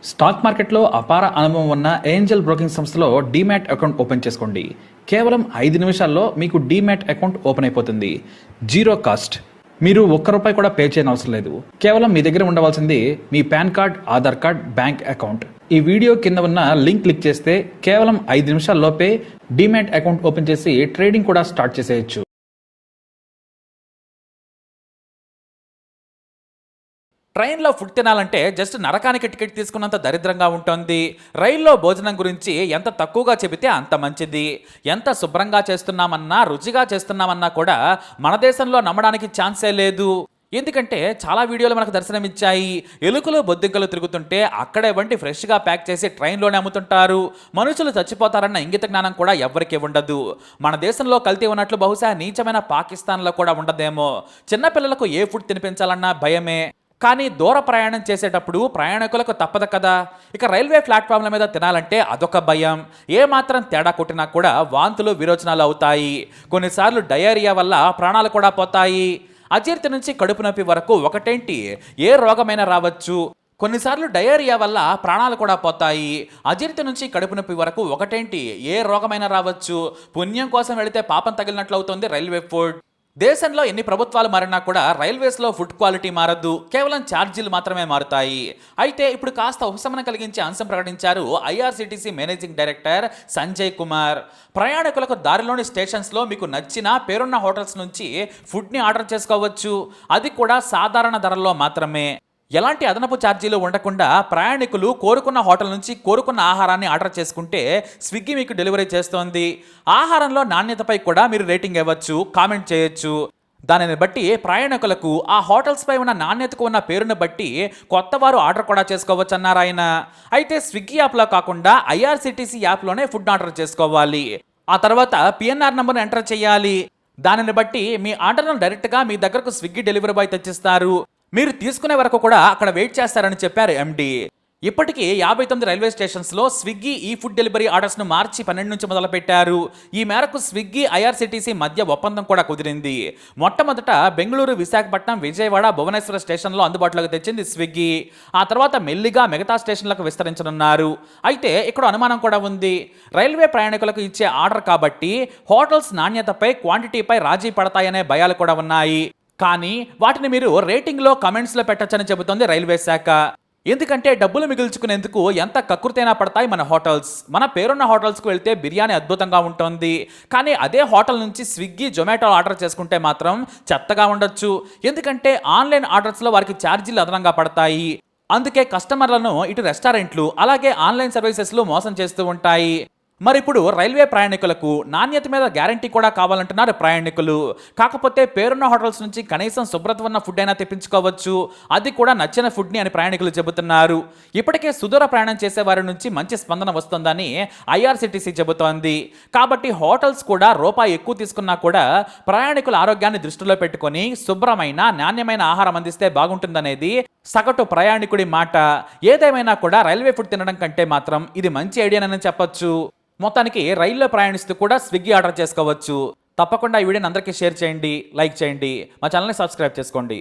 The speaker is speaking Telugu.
స్టాక్ మార్కెట్లో అపార అనుభవం ఉన్న ఏంజల్ బ్రోకింగ్ సంస్థలో డీమ్యాట్ అకౌంట్ ఓపెన్ చేసుకోండి. కేవలం 5 నిమిషాల్లో మీకు డీమ్యాట్ అకౌంట్ ఓపెన్ అయిపోతుంది. Zero cost. మీరు ₹1 కూడా పే చేయని అవసరం లేదు. కేవలం మీ దగ్గర ఉండవలసింది మీ pan card, Aadhaar card, bank account. ఈ వీడియో కింద ఉన్న లింక్ క్లిక్ చేస్తే కేవలం 5 నిమిషాల్లోపే డీమ్యాట్ అకౌంట్ ఓపెన్ చేసి ట్రేడింగ్ కూడా స్టార్ట్ చేసేయచ్చు. ట్రైన్లో ఫుడ్ తినాలంటే జస్ట్ నరకానికి టికెట్ తీసుకున్నంత దరిద్రంగా ఉంటుంది. రైల్లో భోజనం గురించి ఎంత తక్కువగా చెబితే అంత మంచిది. ఎంత శుభ్రంగా చేస్తున్నామన్నా, రుచిగా చేస్తున్నామన్నా కూడా మన దేశంలో నమ్మడానికి ఛాన్సే లేదు. ఎందుకంటే చాలా వీడియోలు మనకు దర్శనమిచ్చాయి. ఎలుకలు బొద్దింకలు తిరుగుతుంటే అక్కడే వంటి ఫ్రెష్గా ప్యాక్ చేసి ట్రైన్లోనే అమ్ముతుంటారు. మనుషులు చచ్చిపోతారన్న ఇంగిత జ్ఞానం కూడా ఎవ్వరికీ ఉండదు. మన దేశంలో కల్తీ ఉన్నట్లు బహుశా నీచమైన పాకిస్తాన్లో కూడా ఉండదేమో. చిన్నపిల్లలకు ఏ ఫుడ్ తినిపించాలన్నా భయమే. కానీ దూర ప్రయాణం చేసేటప్పుడు ప్రయాణికులకు తప్పదు కదా. ఇక రైల్వే ప్లాట్ఫామ్ల మీద తినాలంటే అదొక భయం. ఏమాత్రం తేడా కొట్టినా కూడా వాంతులు, విరోచనాలు అవుతాయి. కొన్నిసార్లు డయేరియా వల్ల ప్రాణాలు కూడా పోతాయి. అజీర్తి నుంచి కడుపు నొప్పి వరకు ఒకటేంటి, ఏ రోగమైనా రావచ్చు. కొన్నిసార్లు డయేరియా వల్ల ప్రాణాలు కూడా పోతాయి. అజీర్తి నుంచి కడుపు నొప్పి వరకు ఒకటేంటి, ఏ రోగమైనా రావచ్చు. పుణ్యం కోసం వెళితే పాపం తగిలినట్లు అవుతుంది రైల్వే ఫుడ్. దేశంలో ఎన్ని ప్రభుత్వాలు మారినా కూడా రైల్వేస్లో ఫుడ్ క్వాలిటీ మారదు. కేవలం ఛార్జీలు మాత్రమే మారుతాయి. అయితే ఇప్పుడు కాస్త ఉపశమనం కలిగించే అంశం ప్రకటించారు IRCTC managing director Sanjay Kumar. ప్రయాణికులకు దారిలోని స్టేషన్స్లో మీకు నచ్చిన పేరున్న హోటల్స్ నుంచి ఫుడ్ని ఆర్డర్ చేసుకోవచ్చు. అది కూడా సాధారణ ధరల్లో మాత్రమే. ఎలాంటి అదనపు ఛార్జీలు ఉండకుండా ప్రయాణికులు కోరుకున్న హోటల్ నుంచి కోరుకున్న ఆహారాన్ని ఆర్డర్ చేసుకుంటే స్విగ్గీ మీకు డెలివరీ చేస్తోంది. ఆహారంలో నాణ్యతపై కూడా మీరు రేటింగ్ ఇవ్వచ్చు, కామెంట్ చేయొచ్చు. దానిని బట్టి ప్రయాణికులకు ఆ హోటల్స్పై ఉన్న నాణ్యతకు ఉన్న పేరును బట్టి కొత్త వారు ఆర్డర్ కూడా చేసుకోవచ్చు అన్నారు ఆయన. అయితే స్విగ్గీ యాప్లో కాకుండా ఐఆర్సీటీసీ యాప్లోనే ఫుడ్ ఆర్డర్ చేసుకోవాలి. ఆ తర్వాత పిఎన్ఆర్ నంబర్ను ఎంటర్ చేయాలి. దానిని బట్టి మీ ఆర్డర్ను డైరెక్ట్గా మీ దగ్గరకు స్విగ్గీ డెలివరీ బాయ్ తెచ్చిస్తారు. మీరు తీసుకునే వరకు కూడా అక్కడ వెయిట్ చేస్తారని చెప్పారు ఎండి. ఇప్పటికీ 59 రైల్వే స్టేషన్స్లో స్విగ్గీ ఈ ఫుడ్ డెలివరీ ఆర్డర్స్ను మార్చి 12 నుంచి మొదలుపెట్టారు. ఈ మేరకు స్విగ్గీ ఐఆర్సీటీసీ మధ్య ఒప్పందం కూడా కుదిరింది. మొట్టమొదట బెంగళూరు, విశాఖపట్నం, విజయవాడ, భువనేశ్వర స్టేషన్లో అందుబాటులోకి తెచ్చింది స్విగ్గీ. ఆ తర్వాత మెల్లిగా మిగతా స్టేషన్లకు విస్తరించనున్నారు. అయితే ఇక్కడ అనుమానం కూడా ఉంది. రైల్వే ప్రయాణికులకు ఇచ్చే ఆర్డర్ కాబట్టి హోటల్స్ నాణ్యతపై, క్వాంటిటీపై రాజీ పడతాయనే భయాలు కూడా ఉన్నాయి. కానీ వాటిని మీరు రేటింగ్లో, కమెంట్స్లో పెట్టచ్చని చెబుతోంది రైల్వే శాఖ. ఎందుకంటే డబ్బులు మిగుల్చుకునేందుకు ఎంత కకృతైనా పడతాయి మన హోటల్స్. మన పేరున్న హోటల్స్కు వెళ్తే బిర్యానీ అద్భుతంగా ఉంటుంది. కానీ అదే హోటల్ నుంచి స్విగ్గీ, జొమాటో ఆర్డర్ చేసుకుంటే మాత్రం చెత్తగా ఉండొచ్చు. ఎందుకంటే ఆన్లైన్ ఆర్డర్స్లో వారికి ఛార్జీలు అదనంగా పడతాయి. అందుకే కస్టమర్లను ఇటు రెస్టారెంట్లు అలాగే ఆన్లైన్ సర్వీసెస్లు మోసం చేస్తూ ఉంటాయి. మరి ఇప్పుడు రైల్వే ప్రయాణికులకు నాణ్యత మీద గ్యారంటీ కూడా కావాలంటున్నారు ప్రయాణికులు. కాకపోతే పేరున్న హోటల్స్ నుంచి కనీసం శుభ్రత ఉన్న ఫుడ్ అయినా తెప్పించుకోవచ్చు. అది కూడా నచ్చిన ఫుడ్ని అని ప్రయాణికులు చెబుతున్నారు. ఇప్పటికే సుదూర ప్రయాణం చేసే వారి నుంచి మంచి స్పందన వస్తుందని ఐఆర్సీటీసీ చెబుతోంది. కాబట్టి హోటల్స్ కూడా రూపాయి ఎక్కువ తీసుకున్నా కూడా ప్రయాణికుల ఆరోగ్యాన్ని దృష్టిలో పెట్టుకొని శుభ్రమైన, నాణ్యమైన ఆహారం అందిస్తే బాగుంటుందనేది సగటు ప్రయాణికుడి మాట. ఏదేమైనా కూడా రైల్వే ఫుడ్ తినడం కంటే మాత్రం ఇది మంచి ఐడియానని చెప్పొచ్చు. మొత్తానికి రైల్లో ప్రయాణిస్తూ కూడా స్విగ్గీ ఆర్డర్ చేసుకోవచ్చు. తప్పకుండా ఈ వీడియోని అందరికీ షేర్ చేయండి, లైక్ చేయండి, మా ఛానల్ని సబ్స్క్రైబ్ చేసుకోండి.